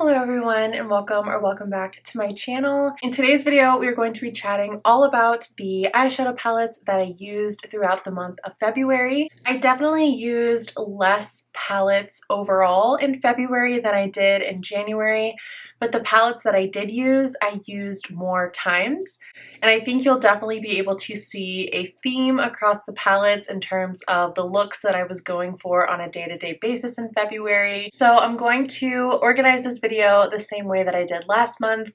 Hello everyone and welcome back to my channel. In today's video we are going to be chatting all about the eyeshadow palettes that I used throughout the month of February. I definitely used less palettes overall in February than I did in January, but the palettes that I did use, I used more times. And I think you'll definitely be able to see a theme across the palettes in terms of the looks that I was going for on a day-to-day basis in February. So I'm going to organize this video the same way that I did last month,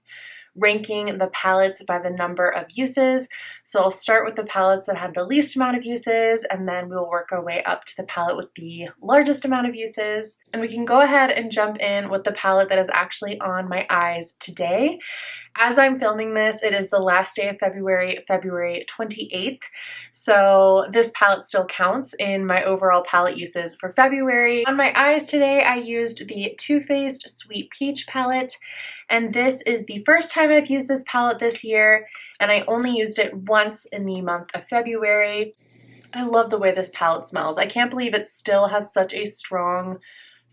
ranking the palettes by the number of uses. So I'll start with the palettes that had the least amount of uses, and then we'll work our way up to the palette with the largest amount of uses. And we can go ahead and jump in with the palette that is actually on my eyes today. As I'm filming this, it is the last day of February, February 28th. So this palette still counts in my overall palette uses for February. On my eyes today, I used the Too Faced Sweet Peach palette. And this is the first time I've used this palette this year, and I only used it once in the month of February. I love the way this palette smells. I can't believe it still has such a strong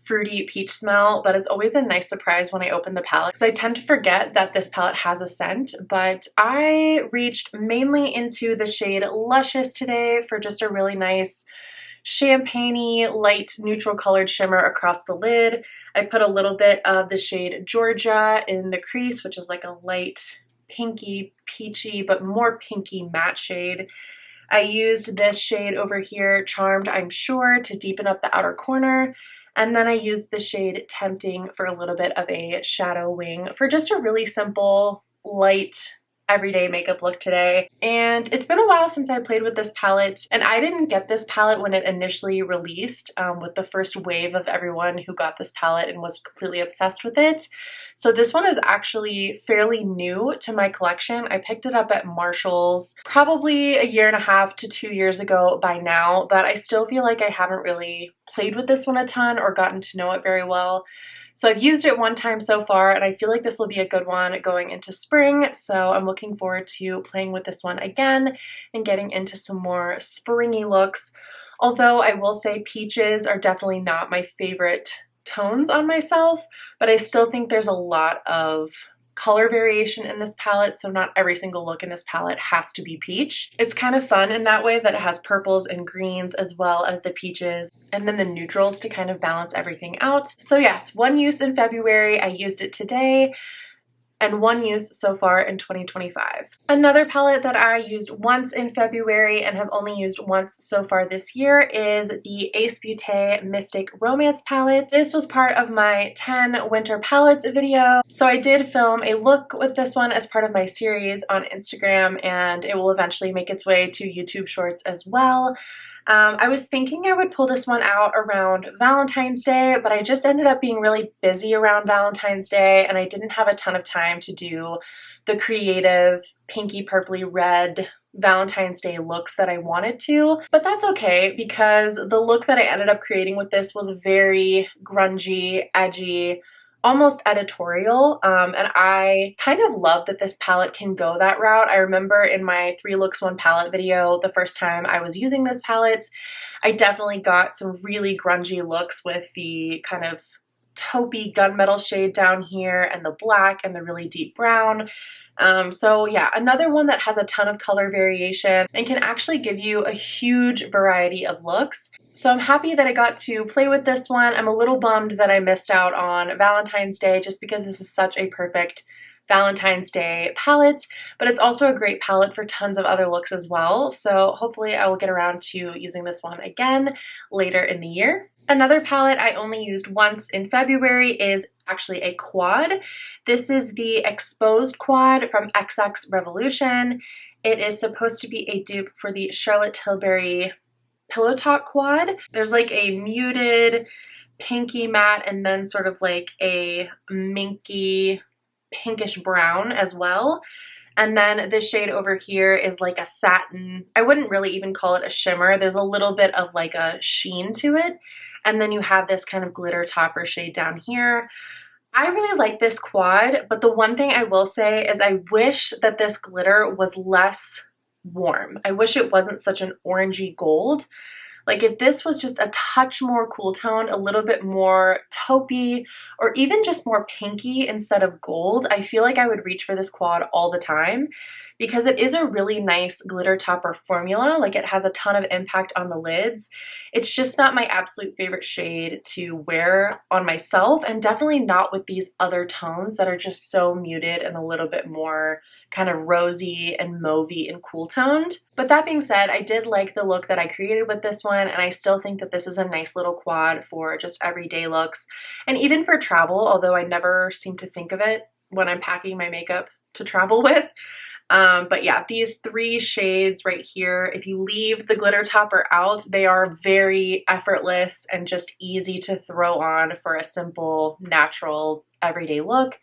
fruity peach smell, but it's always a nice surprise when I open the palette because I tend to forget that this palette has a scent. But I reached mainly into the shade Luscious today for just a really nice champagne-y, light neutral colored shimmer across the lid. I put a little bit of the shade Georgia in the crease, which is like a light pinky, peachy, but more pinky matte shade. I used this shade over here, Charmed I'm Sure, to deepen up the outer corner. And then I used the shade Tempting for a little bit of a shadow wing for just a really simple, light, everyday makeup look today. And it's been a while since I played with this palette, and I didn't get this palette when it initially released with the first wave of everyone who got this palette and was completely obsessed with it. So this one is actually fairly new to my collection. I picked it up at Marshall's probably a year and a half to 2 years ago by now, but I still feel like I haven't really played with this one a ton or gotten to know it very well. So I've used it one time so far, and I feel like this will be a good one going into spring. So I'm looking forward to playing with this one again and getting into some more springy looks. Although I will say peaches are definitely not my favorite tones on myself, but I still think there's a lot of color variation in this palette, so not every single look in this palette has to be peach. It's kind of fun in that way that it has purples and greens as well as the peaches and then the neutrals to kind of balance everything out. So yes, one use in February, I used it today, and one use so far in 2025. Another palette that I used once in February and have only used once so far this year is the Ace Beauté Mystic Romance palette. This was part of my 10 winter palettes video. So I did film a look with this one as part of my series on Instagram, and it will eventually make its way to YouTube Shorts as well. I was thinking I would pull this one out around Valentine's Day, but I just ended up being really busy around Valentine's Day, and I didn't have a ton of time to do the creative pinky purpley red Valentine's Day looks that I wanted to. But that's okay, because the look that I ended up creating with this was very grungy, edgy, almost editorial, and I kind of love that this palette can go that route. I remember in my 3 looks 1 palette video, the first time I was using this palette, I definitely got some really grungy looks with the kind of taupey gunmetal shade down here and the black and the really deep brown. So yeah, another one that has a ton of color variation and can actually give you a huge variety of looks. So I'm happy that I got to play with this one. I'm a little bummed that I missed out on Valentine's Day just because this is such a perfect Valentine's Day palette, but it's also a great palette for tons of other looks as well. So hopefully I will get around to using this one again later in the year. Another palette I only used once in February is actually a quad. This is the Exposed Quad from XX Revolution. It is supposed to be a dupe for the Charlotte Tilbury Pillow Talk Quad. There's like a muted pinky matte and then sort of like a minky pinkish brown as well. And then this shade over here is like a satin. I wouldn't really even call it a shimmer. There's a little bit of like a sheen to it. And then you have this kind of glitter topper shade down here. I really like this quad, but the one thing I will say is I wish that this glitter was less warm. I wish it wasn't such an orangey gold. Like if this was just a touch more cool toned, a little bit more taupey, or even just more pinky instead of gold, I feel like I would reach for this quad all the time because it is a really nice glitter topper formula. Like it has a ton of impact on the lids. It's just not my absolute favorite shade to wear on myself, and definitely not with these other tones that are just so muted and a little bit more kind of rosy and mauvey and cool toned. But that being said, I did like the look that I created with this one, and I still think that this is a nice little quad for just everyday looks and even for travel, although I never seem to think of it when I'm packing my makeup to travel with. But yeah, these 3 shades right here, if you leave the glitter topper out, they are very effortless and just easy to throw on for a simple, natural, everyday look.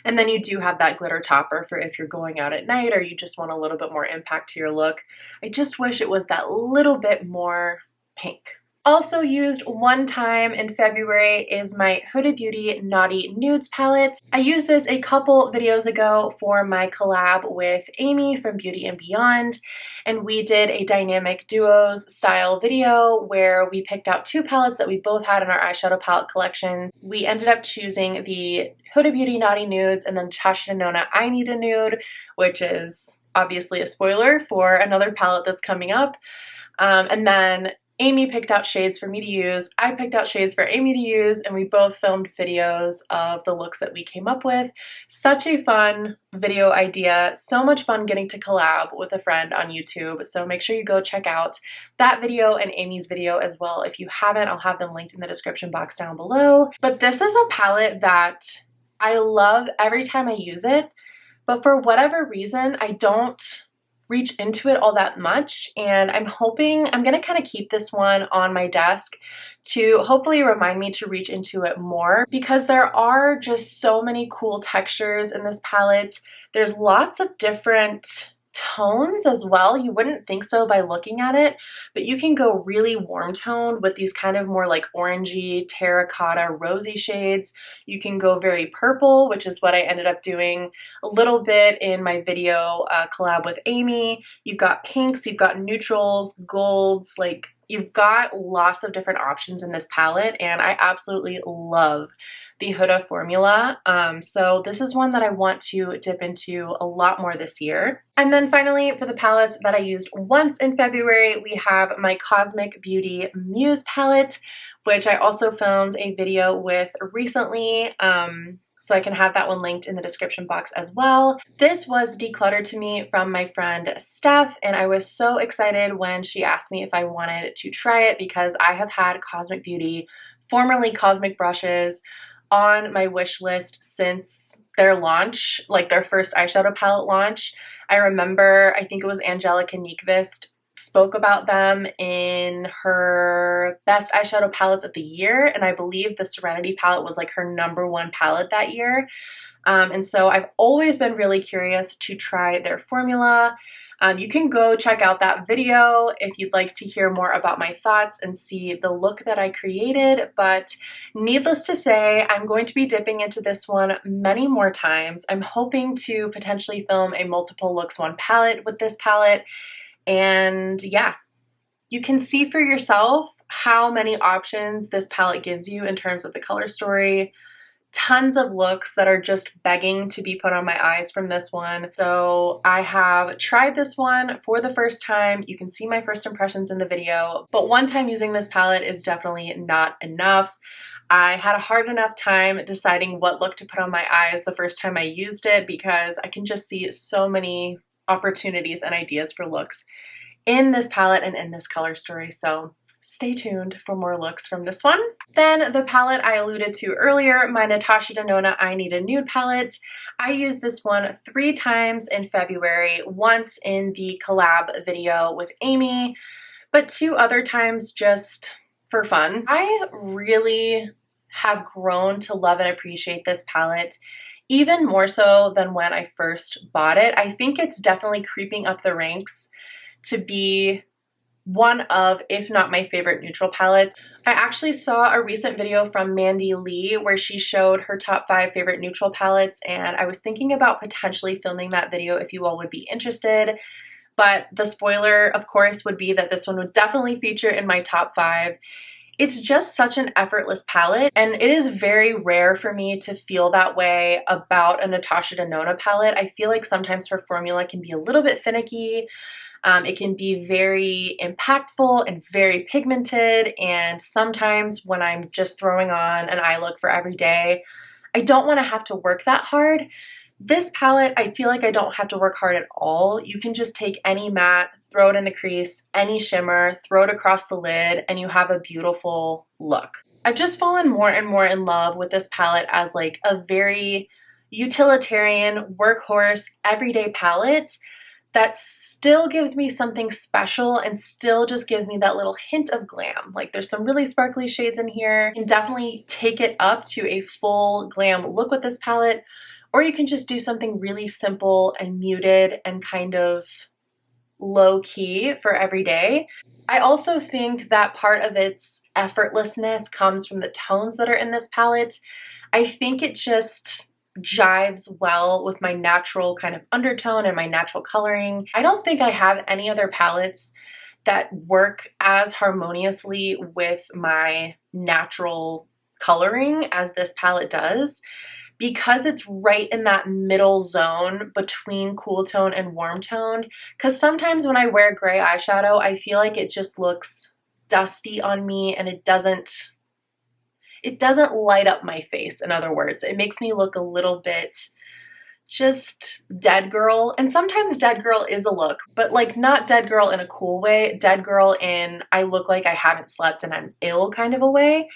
And then you do have that glitter topper for if you're going out at night or you just want a little bit more impact to your look. I just wish it was that little bit more pink. Also used one time in February is my Huda Beauty Naughty Nudes palette. I used this a couple videos ago for my collab with Amy from Beauty and Beyond, and we did a dynamic duos style video where we picked out 2 palettes that we both had in our eyeshadow palette collections. We ended up choosing the Huda Beauty Naughty Nudes and then Tasha Denona I Need a Nude, which is obviously a spoiler for another palette that's coming up. And then Amy picked out shades for me to use, I picked out shades for Amy to use, and we both filmed videos of the looks that we came up with. Such a fun video idea, so much fun getting to collab with a friend on YouTube, so make sure you go check out that video and Amy's video as well. If you haven't, I'll have them linked in the description box down below. But this is a palette that I love every time I use it, but for whatever reason, I don't reach into it all that much, and I'm hoping I'm gonna kind of keep this one on my desk to hopefully remind me to reach into it more, because there are just so many cool textures in this palette. There's lots of different tones as well. You wouldn't think so by looking at it, but you can go really warm toned with these kind of more like orangey, terracotta, rosy shades. You can go very purple, which is what I ended up doing a little bit in my video collab with Amy. You've got pinks, you've got neutrals, golds, like you've got lots of different options in this palette, and I absolutely love the Huda formula. So this is one that I want to dip into a lot more this year. And then finally, for the palettes that I used once in February, we have my Cosmic Beauty Muse palette, which I also filmed a video with recently. So I can have that one linked in the description box as well. This was decluttered to me from my friend Steph, and I was so excited when she asked me if I wanted to try it, because I have had Cosmic Beauty, formerly Cosmic Brushes, on my wish list since their launch, like their first eyeshadow palette launch. I remember, I think it was Angelica Nyqvist spoke about them in her best eyeshadow palettes of the year, and I believe the Serenity palette was like her #1 palette that year. And so I've always been really curious to try their formula. You can go check out that video if you'd like to hear more about my thoughts and see the look that I created, but needless to say, I'm going to be dipping into this one many more times. I'm hoping to potentially film a multiple looks one palette with this palette, and yeah, you can see for yourself how many options this palette gives you in terms of the color story. Tons of looks that are just begging to be put on my eyes from this one. So I have tried this one for the first time. You can see my first impressions in the video, but one time using this palette is definitely not enough. I had a hard enough time deciding what look to put on my eyes the first time I used it, because I can just see so many opportunities and ideas for looks in this palette and in this color story. So stay tuned for more looks from this one. Then the palette I alluded to earlier, my Natasha Denona I Need a Nude palette. I used this one 3 times in February, once in the collab video with Amy, but 2 other times just for fun. I really have grown to love and appreciate this palette, even more so than when I first bought it. I think it's definitely creeping up the ranks to be one of, if not my favorite neutral palettes. I actually saw a recent video from Mandy Lee where she showed her top 5 favorite neutral palettes, and I was thinking about potentially filming that video if you all would be interested. but the spoiler, of course, would be that this one would definitely feature in my top 5. It's just such an effortless palette, and it is very rare for me to feel that way about a Natasha Denona palette. I feel like sometimes her formula can be a little bit finicky. It can be very impactful and very pigmented, and sometimes when I'm just throwing on an eye look for every day, I don't want to have to work that hard. This palette, I feel like I don't have to work hard at all. You can just take any matte, throw it in the crease, any shimmer, throw it across the lid, and you have a beautiful look. I've just fallen more and more in love with this palette as like a very utilitarian, workhorse, everyday palette that still gives me something special and still just gives me that little hint of glam. Like there's some really sparkly shades in here. You can definitely take it up to a full glam look with this palette, or you can just do something really simple and muted and kind of low key for every day. I also think that part of its effortlessness comes from the tones that are in this palette. I think it just jives well with my natural kind of undertone and my natural coloring. I don't think I have any other palettes that work as harmoniously with my natural coloring as this palette does, because it's right in that middle zone between cool tone and warm tone. Because sometimes when I wear gray eyeshadow, I feel like it just looks dusty on me and it doesn't light up my face. In other words, it makes me look a little bit just dead girl. And sometimes dead girl is a look, but like not dead girl in a cool way, dead girl in I look like I haven't slept and I'm ill kind of a way.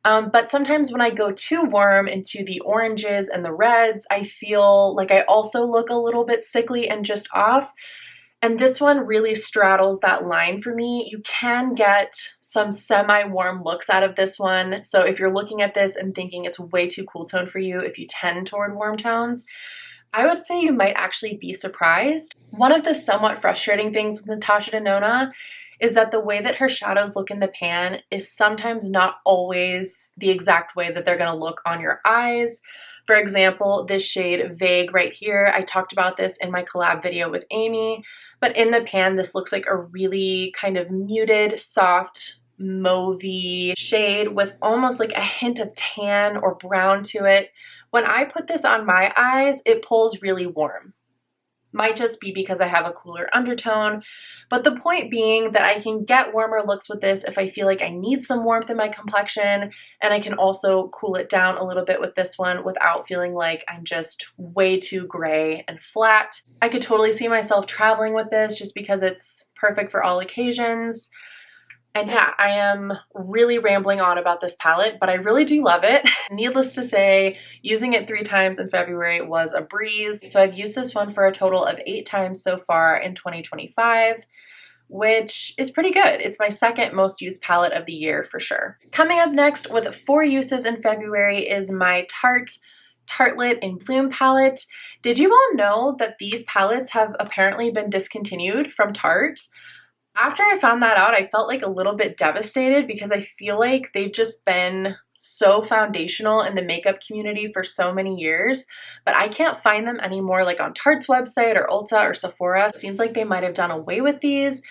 But sometimes when I go too warm into the oranges and the reds, I feel like I also look a little bit sickly and just off. And this one really straddles that line for me. You can get some semi-warm looks out of this one. So if you're looking at this and thinking it's way too cool tone for you, if you tend toward warm tones, I would say you might actually be surprised. One of the somewhat frustrating things with Natasha Denona is that the way that her shadows look in the pan is sometimes not always the exact way that they're going to look on your eyes. For example, this shade Vague right here, I talked about this in my collab video with Amy, but in the pan this looks like a really kind of muted, soft, mauvey shade with almost like a hint of tan or brown to it. When I put this on my eyes, it pulls really warm. Might just be because I have a cooler undertone, but the point being that I can get warmer looks with this if I feel like I need some warmth in my complexion, and I can also cool it down a little bit with this one without feeling like I'm just way too gray and flat. I could totally see myself traveling with this just because it's perfect for all occasions. And yeah, I am really rambling on about this palette, but I really do love it. Needless to say, using it 3 times in February was a breeze. So I've used this one for a total of 8 times so far in 2025, which is pretty good. It's my second most used palette of the year for sure. Coming up next with 4 uses in February is my Tarte Tartelette in Bloom palette. Did you all know that these palettes have apparently been discontinued from Tarte? After I found that out, I felt like a little bit devastated because I feel like they've just been so foundational in the makeup community for so many years, but I can't find them anymore like on Tarte's website or Ulta or Sephora. It seems like they might have done away with these,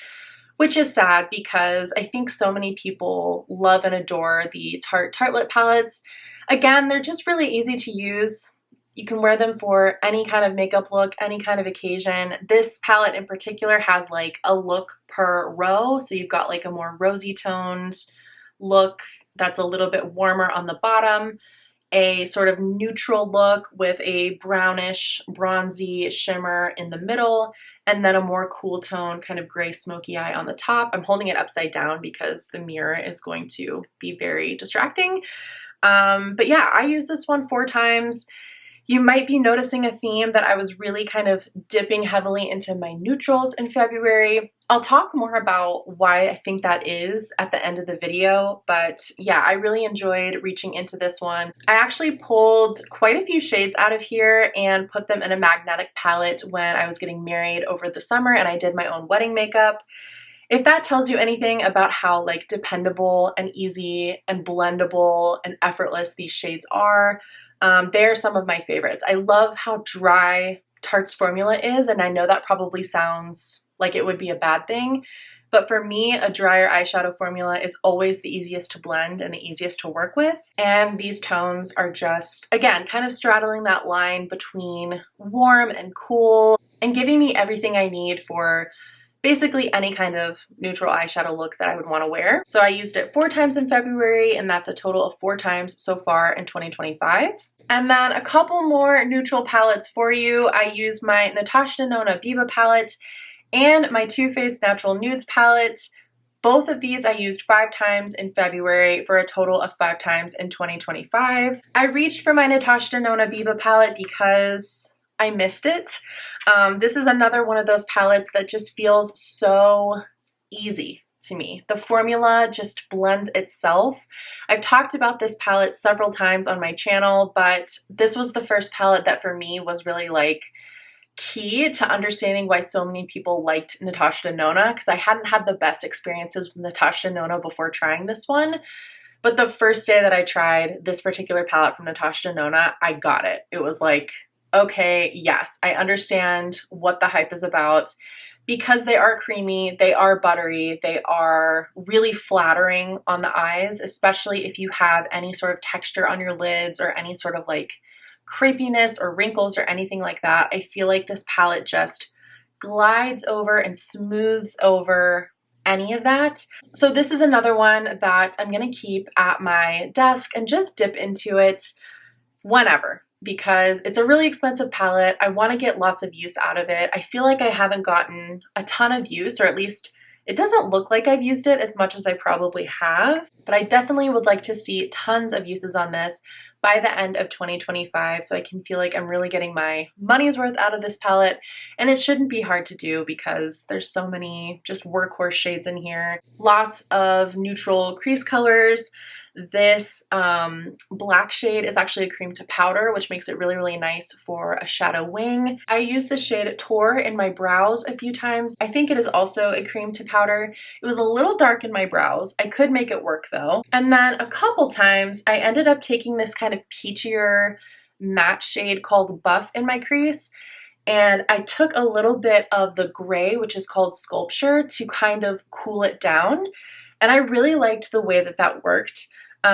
which is sad because I think so many people love and adore the Tarte Tartelette palettes. Again, they're just really easy to use. You can wear them for any kind of makeup look, any kind of occasion. This palette in particular has like a look per row. So you've got like a more rosy toned look that's a little bit warmer on the bottom, a sort of neutral look with a brownish, bronzy shimmer in the middle, and then a more cool tone kind of gray smoky eye on the top. I'm holding it upside down because the mirror is going to be very distracting. But yeah, I use this one 4 times. You might be noticing a theme that I was really kind of dipping heavily into my neutrals in February. I'll talk more about why I think that is at the end of the video, but yeah, I really enjoyed reaching into this one. I actually pulled quite a few shades out of here and put them in a magnetic palette when I was getting married over the summer and I did my own wedding makeup. If that tells you anything about how like dependable and easy and blendable and effortless these shades are, they're some of my favorites. I love how dry Tarte's formula is, and I know that probably sounds like it would be a bad thing. But for me, a drier eyeshadow formula is always the easiest to blend and the easiest to work with. And these tones are just, again, kind of straddling that line between warm and cool and giving me everything I need for basically any kind of neutral eyeshadow look that I would want to wear. So I used it 4 times in February, and that's a total of 4 times so far in 2025. And then a couple more neutral palettes for you. I used my Natasha Denona Viva palette and my Too Faced Natural Nudes palette. Both of these I used 5 times in February for a total of 5 times in 2025. I reached for my Natasha Denona Viva palette because I missed it. This is another one of those palettes that just feels so easy to me. The formula just blends itself. I've talked about this palette several times on my channel, but this was the first palette that for me was really like key to understanding why so many people liked Natasha Denona, because I hadn't had the best experiences with Natasha Denona before trying this one. But the first day that I tried this particular palette from Natasha Denona, I got it. It was like, okay, yes, I understand what the hype is about, because they are creamy, they are buttery, they are really flattering on the eyes, especially if you have any sort of texture on your lids or any sort of like crepiness or wrinkles or anything like that. I feel like this palette just glides over and smooths over any of that. So this is another one that I'm gonna keep at my desk and just dip into it whenever, because it's a really expensive palette. I want to get lots of use out of it. I feel like I haven't gotten a ton of use, or at least it doesn't look like I've used it as much as I probably have, but I definitely would like to see tons of uses on this by the end of 2025, so I can feel like I'm really getting my money's worth out of this palette. And it shouldn't be hard to do because there's so many just workhorse shades in here. Lots of neutral crease colors. This black shade is actually a cream to powder, which makes it really, really nice for a shadow wing. I used the shade Tour in my brows a few times. I think it is also a cream to powder. It was a little dark in my brows. I could make it work though. And then a couple times I ended up taking this kind of peachier matte shade called Buff in my crease, and I took a little bit of the gray, which is called Sculpture, to kind of cool it down. And I really liked the way that that worked.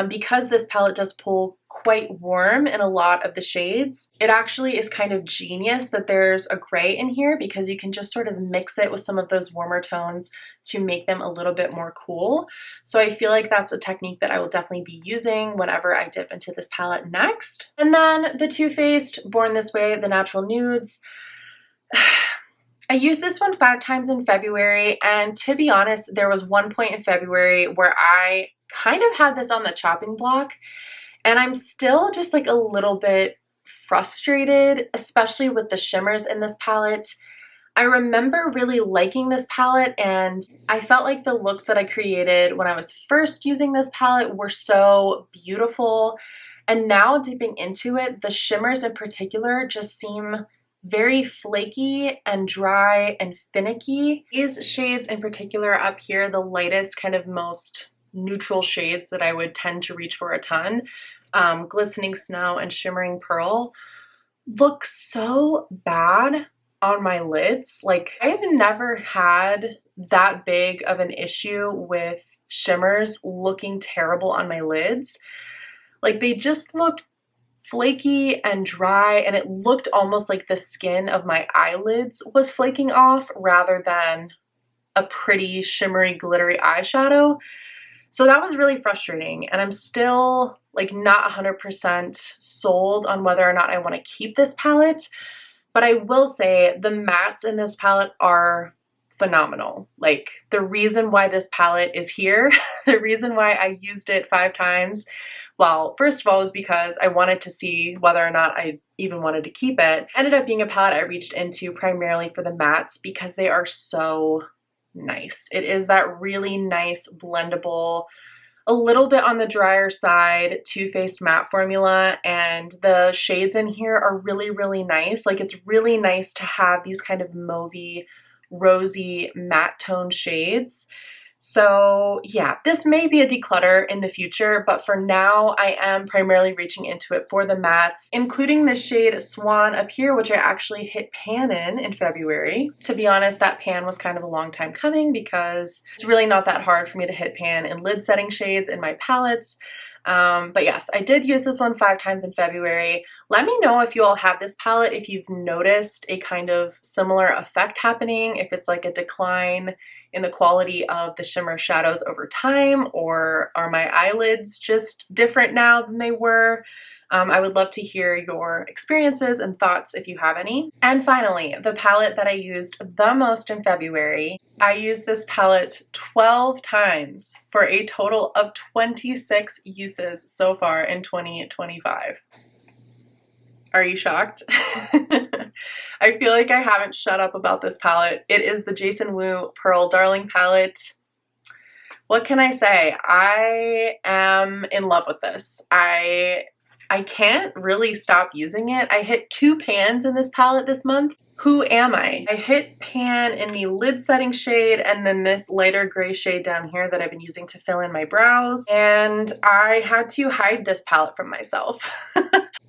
Because this palette does pull quite warm in a lot of the shades, it actually is kind of genius that there's a gray in here, because you can just sort of mix it with some of those warmer tones to make them a little bit more cool. So I feel like that's a technique that I will definitely be using whenever I dip into this palette next. And then the Too Faced Born This Way, the Natural Nudes. I used this one 5 times in February, and to be honest, there was one point in February where I kind of had this on the chopping block, and I'm still just like a little bit frustrated, especially with the shimmers in this palette. I remember really liking this palette, and I felt like the looks that I created when I was first using this palette were so beautiful, and now dipping into it, the shimmers in particular just seem very flaky and dry and finicky. These shades in particular up here, the lightest, kind of most neutral shades that I would tend to reach for a ton, Glistening Snow and Shimmering Pearl, look so bad on my lids. Like, I've never had that big of an issue with shimmers looking terrible on my lids. Like, they just look flaky and dry, and it looked almost like the skin of my eyelids was flaking off rather than a pretty shimmery glittery eyeshadow. So that was really frustrating, and I'm still like not 100% sold on whether or not I want to keep this palette, but I will say the mattes in this palette are phenomenal. Like, the reason why this palette is here, the reason why I used it 5 times, well, first of all, was because I wanted to see whether or not I even wanted to keep it. Ended up being a palette I reached into primarily for the mattes because they are so nice. It is that really nice blendable, a little bit on the drier side Too Faced matte formula, and the shades in here are really, really nice. Like, it's really nice to have these kind of mauvey, rosy matte tone shades So yeah, this may be a declutter in the future, but for now I am primarily reaching into it for the mattes, including the shade Swan up here, which I actually hit pan in February. To be honest, that pan was kind of a long time coming because it's really not that hard for me to hit pan in lid setting shades in my palettes. But yes, I did use this one 5 times in February. Let me know if you all have this palette, if you've noticed a kind of similar effect happening, if it's like a decline in the quality of the shimmer shadows over time, or are my eyelids just different now than they were? I would love to hear your experiences and thoughts if you have any. And finally, the palette that I used the most in February. I used this palette 12 times for a total of 26 uses so far in 2025. Are you shocked? I feel like I haven't shut up about this palette. It is the Jason Wu Pearl Darling palette. What can I say? I am in love with this. I can't really stop using it. I hit 2 pans in this palette this month. Who am I? I hit pan in the lid setting shade and then this lighter gray shade down here that I've been using to fill in my brows. And I had to hide this palette from myself.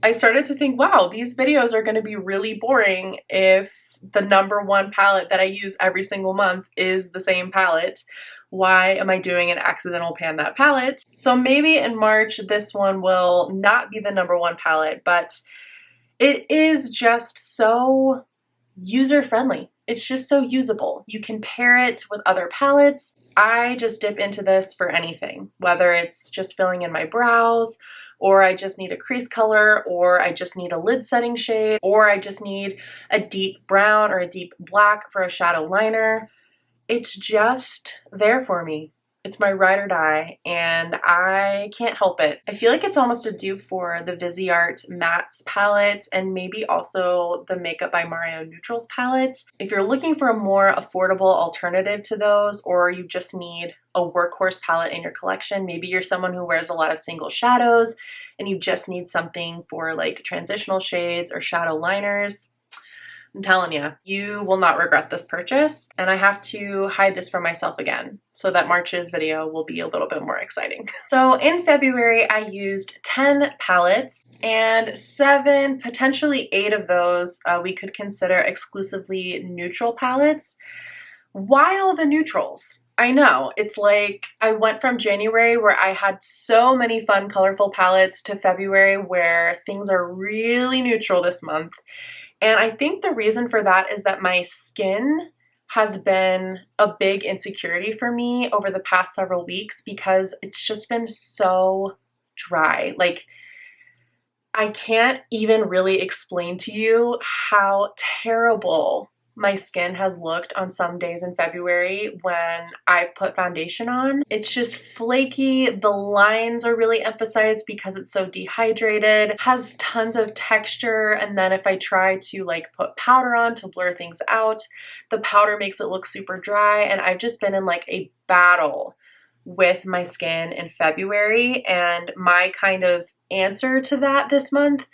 I started to think, wow, these videos are going to be really boring if the #1 palette that I use every single month is the same palette. Why am I doing an accidental pan that palette? So maybe in March this one will not be the #1 palette, but it is just so user-friendly. It's just so usable. You can pair it with other palettes. I just dip into this for anything, whether it's just filling in my brows, or I just need a crease color, or I just need a lid setting shade, or I just need a deep brown or a deep black for a shadow liner. It's just there for me. It's my ride or die, and I can't help it. I feel like it's almost a dupe for the Viseart Mattes palette and maybe also the Makeup by Mario Neutrals palette. If you're looking for a more affordable alternative to those, or you just need a workhorse palette in your collection, maybe you're someone who wears a lot of single shadows and you just need something for like transitional shades or shadow liners, I'm telling you, you will not regret this purchase. And I have to hide this from myself again so that March's video will be a little bit more exciting. So in February, I used 10 palettes, and 7, potentially 8 of those we could consider exclusively neutral palettes. Why all the neutrals? I know, it's like I went from January where I had so many fun, colorful palettes to February where things are really neutral this month. And I think the reason for that is that my skin has been a big insecurity for me over the past several weeks because it's just been so dry. Like, I can't even really explain to you how terrible my skin has looked on some days in February when I've put foundation on. It's just flaky. The lines are really emphasized because it's so dehydrated. It has tons of texture, and then if I try to like put powder on to blur things out, the powder makes it look super dry, and I've just been in like a battle with my skin in February. And my kind of answer to that this month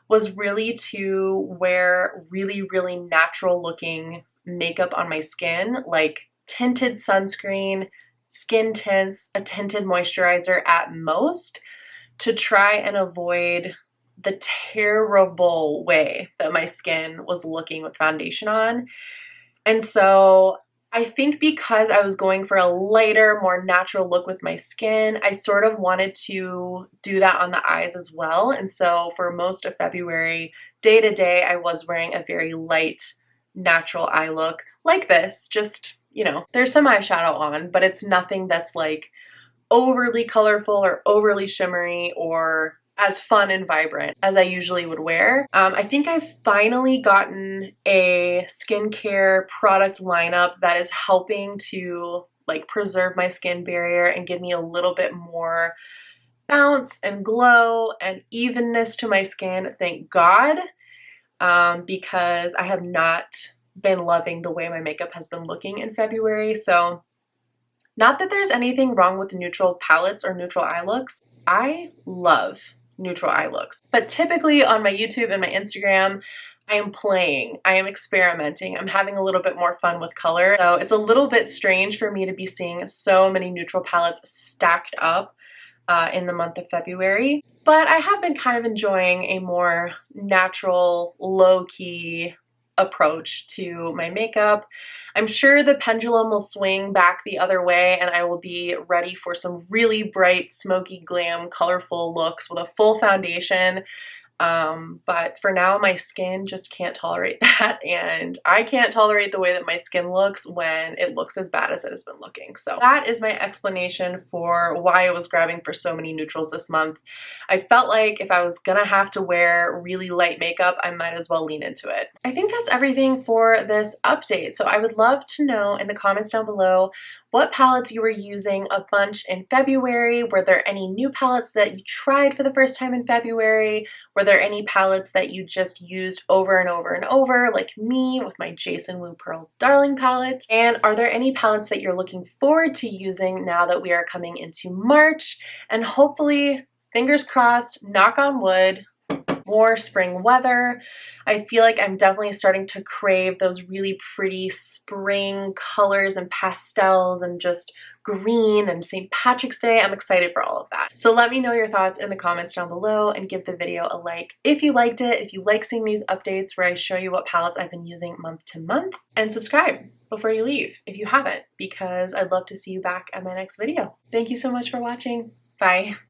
was really to wear really, really natural looking makeup on my skin, like tinted sunscreen, skin tints, a tinted moisturizer at most, to try and avoid the terrible way that my skin was looking with foundation on. And so I think because I was going for a lighter, more natural look with my skin, I sort of wanted to do that on the eyes as well. And so for most of February, day to day, I was wearing a very light, natural eye look like this. Just, you know, there's some eyeshadow on, but it's nothing that's like overly colorful or overly shimmery or as fun and vibrant as I usually would wear. I think I've finally gotten a skincare product lineup that is helping to like preserve my skin barrier and give me a little bit more bounce and glow and evenness to my skin, thank God, because I have not been loving the way my makeup has been looking in February. So not that there's anything wrong with neutral palettes or neutral eye looks. I love neutral eye looks. But typically on my YouTube and my Instagram, I am playing, I am experimenting, I'm having a little bit more fun with color. So it's a little bit strange for me to be seeing so many neutral palettes stacked up in the month of February. But I have been kind of enjoying a more natural, low-key approach to my makeup. I'm sure the pendulum will swing back the other way and I will be ready for some really bright, smoky, glam, colorful looks with a full foundation. But for now, my skin just can't tolerate that, and I can't tolerate the way that my skin looks when it looks as bad as it has been looking. So that is my explanation for why I was grabbing for so many neutrals this month. I felt like if I was gonna have to wear really light makeup, I might as well lean into it. I think that's everything for this update. So I would love to know in the comments down below what palettes you were using a bunch in February. Were there any new palettes that you tried for the first time in February? Were there any palettes that you just used over and over and over, like me with my Jason Wu Pearl Darling palette? And are there any palettes that you're looking forward to using now that we are coming into March? And hopefully, fingers crossed, knock on wood, more spring weather. I feel like I'm definitely starting to crave those really pretty spring colors and pastels and just green and St. Patrick's Day. I'm excited for all of that. So let me know your thoughts in the comments down below and give the video a like if you liked it, if you like seeing these updates where I show you what palettes I've been using month to month, and subscribe before you leave if you haven't, because I'd love to see you back at my next video. Thank you so much for watching. Bye.